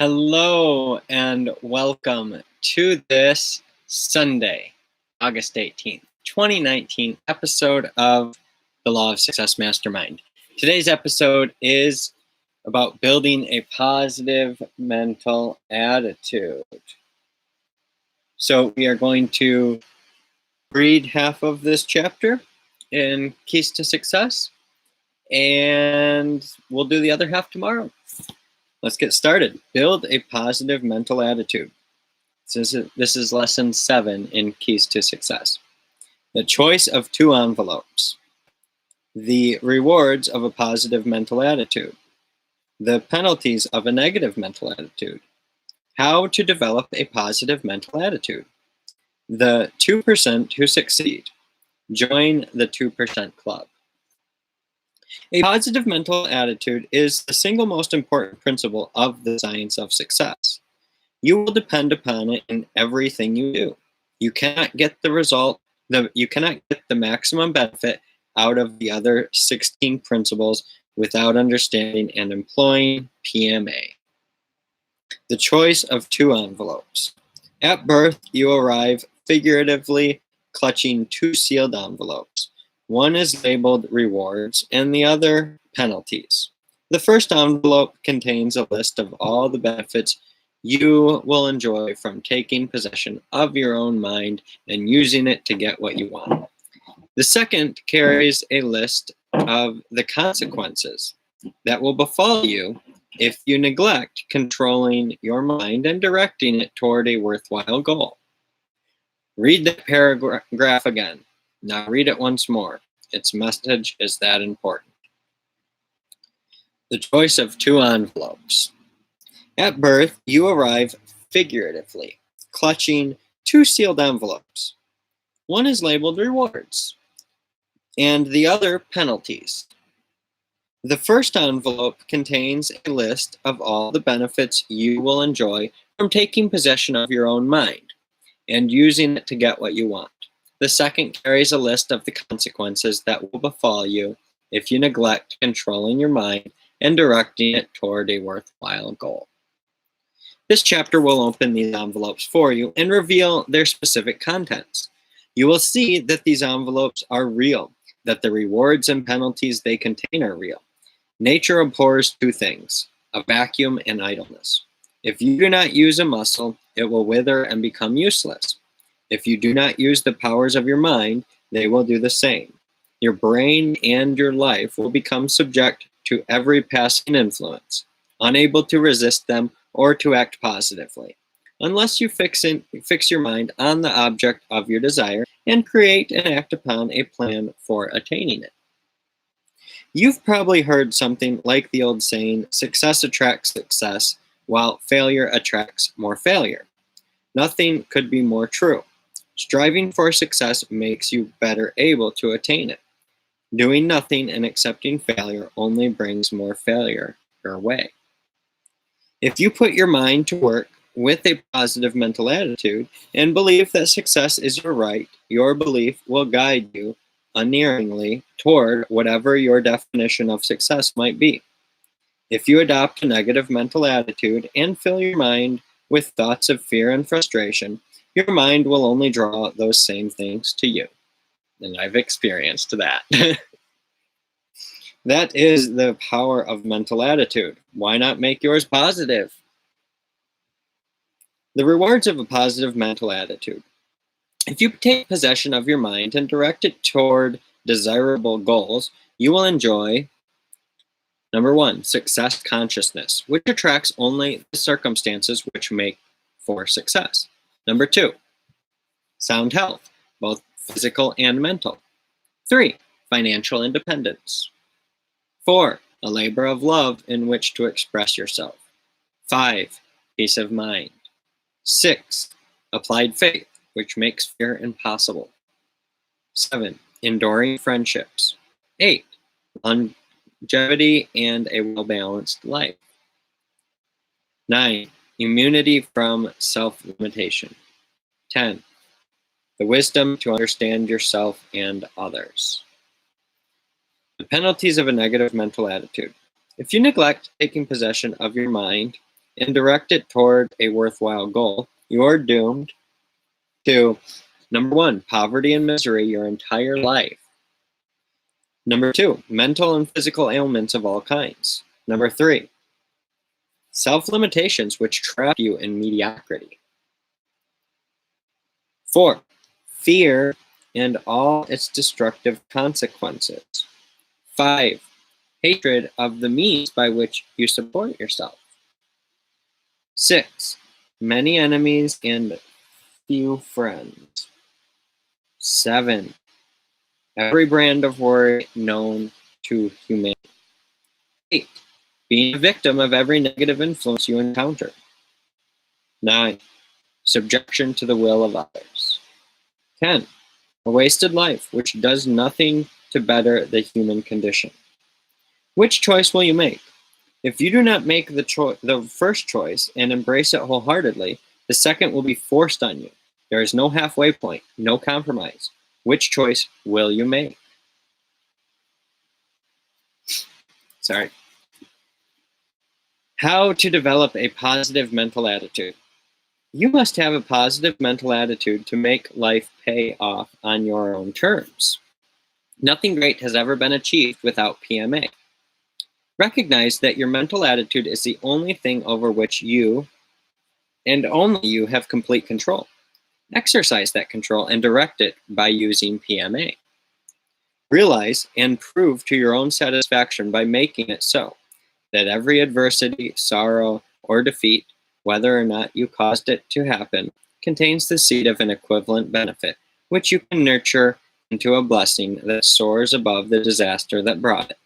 Hello and welcome to this Sunday, August 18th, 2019 episode of the Law of Success Mastermind. Today's episode is about building a positive mental attitude. So we are going to read half of this chapter in Keys to Success, and we'll do the other half tomorrow. Let's get started. Build a positive mental attitude. This is lesson 7 in Keys to Success. The choice of 2 envelopes. The rewards of a positive mental attitude. The penalties of a negative mental attitude. How to develop a positive mental attitude. The 2% who succeed. Join the 2% club. A positive mental attitude is the single most important principle of the science of success. You will depend upon it in everything you do. You cannot get the maximum benefit out of the other 16 principles without understanding and employing PMA. The choice of 2 envelopes. At birth, you arrive figuratively clutching 2 sealed envelopes. One is labeled rewards and the other penalties. The first envelope contains a list of all the benefits you will enjoy from taking possession of your own mind and using it to get what you want. The second carries a list of the consequences that will befall you if you neglect controlling your mind and directing it toward a worthwhile goal. Read the paragraph again. Now read it once more. Its message is that important. The choice of 2 envelopes. At birth, you arrive figuratively, clutching 2 sealed envelopes. One is labeled rewards, and the other penalties. The first envelope contains a list of all the benefits you will enjoy from taking possession of your own mind and using it to get what you want. The second carries a list of the consequences that will befall you if you neglect controlling your mind and directing it toward a worthwhile goal. This chapter will open these envelopes for you and reveal their specific contents. You will see that these envelopes are real, that the rewards and penalties they contain are real. Nature abhors 2 things, a vacuum and idleness. If you do not use a muscle, it will wither and become useless. If you do not use the powers of your mind, they will do the same. Your brain and your life will become subject to every passing influence, unable to resist them or to act positively, unless you fix your mind on the object of your desire and create and act upon a plan for attaining it. You've probably heard something like the old saying, success attracts success, while failure attracts more failure. Nothing could be more true. Striving for success makes you better able to attain it. Doing nothing and accepting failure only brings more failure your way. If you put your mind to work with a positive mental attitude and believe that success is your right, your belief will guide you unerringly toward whatever your definition of success might be. If you adopt a negative mental attitude and fill your mind with thoughts of fear and frustration, your mind will only draw those same things to you. And I've experienced that. That is the power of mental attitude. Why not make yours positive? The rewards of a positive mental attitude. If you take possession of your mind and direct it toward desirable goals, you will enjoy, number 1, success consciousness, which attracts only the circumstances which make for success. Number 2, sound health, both physical and mental. 3, financial independence. 4, a labor of love in which to express yourself. 5, peace of mind. 6, applied faith, which makes fear impossible. 7, enduring friendships. 8, longevity and a well-balanced life. 9, immunity from self-limitation. 10, the wisdom to understand yourself and others. The penalties of a negative mental attitude. If you neglect taking possession of your mind and direct it toward a worthwhile goal, you are doomed to number one, poverty and misery your entire life. Number two, mental and physical ailments of all kinds. Number three, self-limitations which trap you in mediocrity. 4, fear and all its destructive consequences. 5, hatred of the means by which you support yourself. 6, many enemies and few friends. 7, every brand of worry known to humanity. 8, being a victim of every negative influence you encounter. 9, subjection to the will of others. 10, a wasted life which does nothing to better the human condition. Which choice will you make? If you do not make the first choice and embrace it wholeheartedly, the second will be forced on you. There is no halfway point, no compromise. Which choice will you make? Sorry. How to develop a positive mental attitude. You must have a positive mental attitude to make life pay off on your own terms. Nothing great has ever been achieved without PMA. Recognize that your mental attitude is the only thing over which you and only you have complete control. Exercise that control and direct it by using PMA. Realize and prove to your own satisfaction by making it so that every adversity, sorrow, or defeat, whether or not you caused it to happen, contains the seed of an equivalent benefit, which you can nurture into a blessing that soars above the disaster that brought it.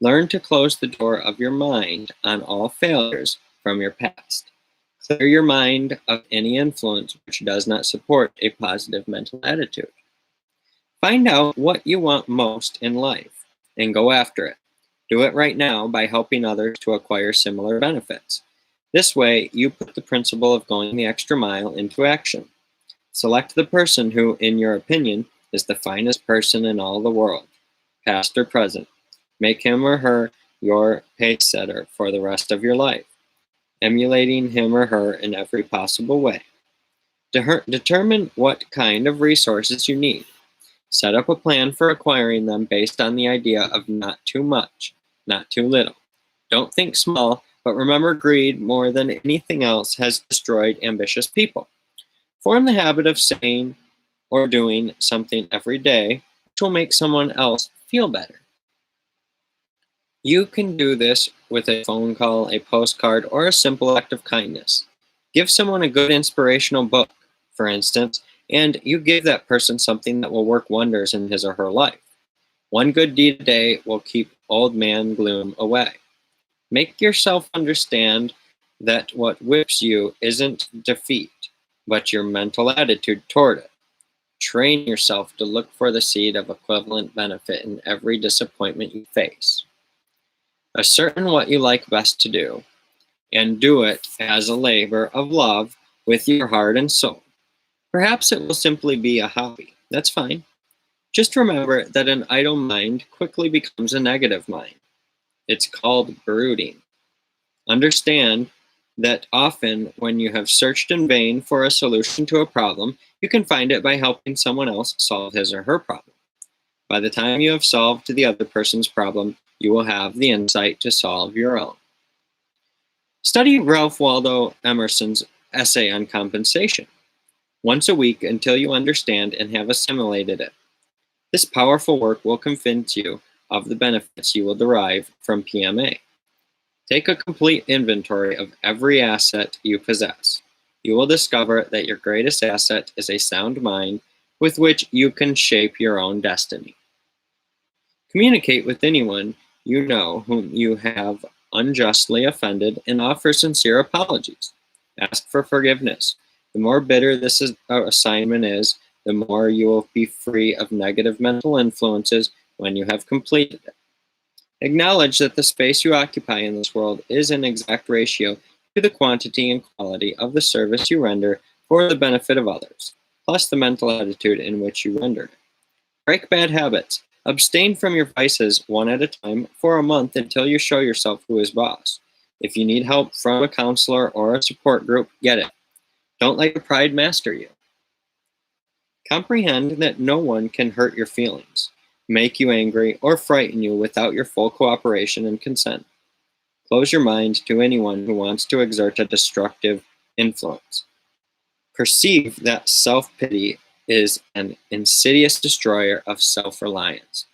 Learn to close the door of your mind on all failures from your past. Clear your mind of any influence which does not support a positive mental attitude. Find out what you want most in life and go after it. Do it right now by helping others to acquire similar benefits. This way, you put the principle of going the extra mile into action. Select the person who, in your opinion, is the finest person in all the world, past or present. Make him or her your pace setter for the rest of your life, emulating him or her in every possible way. Determine what kind of resources you need. Set up a plan for acquiring them based on the idea of not too much, not too little. Don't think small, but remember greed more than anything else has destroyed ambitious people. Form the habit of saying or doing something every day which will make someone else feel better. You can do this with a phone call, a postcard, or a simple act of kindness. Give someone a good inspirational book, for instance, and you give that person something that will work wonders in his or her life. One good deed a day will keep old man gloom away. Make yourself understand that what whips you isn't defeat, but your mental attitude toward it. Train yourself to look for the seed of equivalent benefit in every disappointment you face. Ascertain what you like best to do, and do it as a labor of love with your heart and soul. Perhaps it will simply be a hobby. That's fine. Just remember that an idle mind quickly becomes a negative mind. It's called brooding. Understand that often when you have searched in vain for a solution to a problem, you can find it by helping someone else solve his or her problem. By the time you have solved the other person's problem, you will have the insight to solve your own. Study Ralph Waldo Emerson's essay on compensation once a week until you understand and have assimilated it. This powerful work will convince you of the benefits you will derive from PMA. Take a complete inventory of every asset you possess. You will discover that your greatest asset is a sound mind with which you can shape your own destiny. Communicate with anyone you know whom you have unjustly offended and offer sincere apologies. Ask for forgiveness. The more bitter this assignment is, the more you will be free of negative mental influences when you have completed it. Acknowledge that the space you occupy in this world is in exact ratio to the quantity and quality of the service you render for the benefit of others, plus the mental attitude in which you render it. Break bad habits. Abstain from your vices one at a time for a month until you show yourself who is boss. If you need help from a counselor or a support group, get it. Don't let your pride master you. Comprehend that no one can hurt your feelings, make you angry, or frighten you without your full cooperation and consent. Close your mind to anyone who wants to exert a destructive influence. Perceive that self-pity is an insidious destroyer of self-reliance.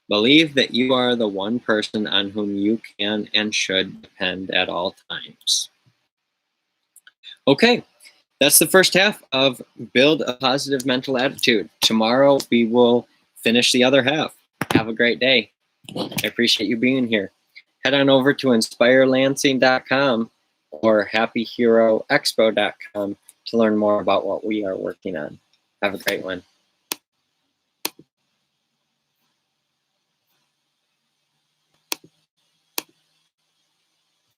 Believe that you are the one person on whom you can and should depend at all times. Okay, that's the first half of Build a Positive Mental Attitude. Tomorrow we will finish the other half. Have a great day. I appreciate you being here. Head on over to inspirelansing.com or happyheroexpo.com to learn more about what we are working on. Have a great one.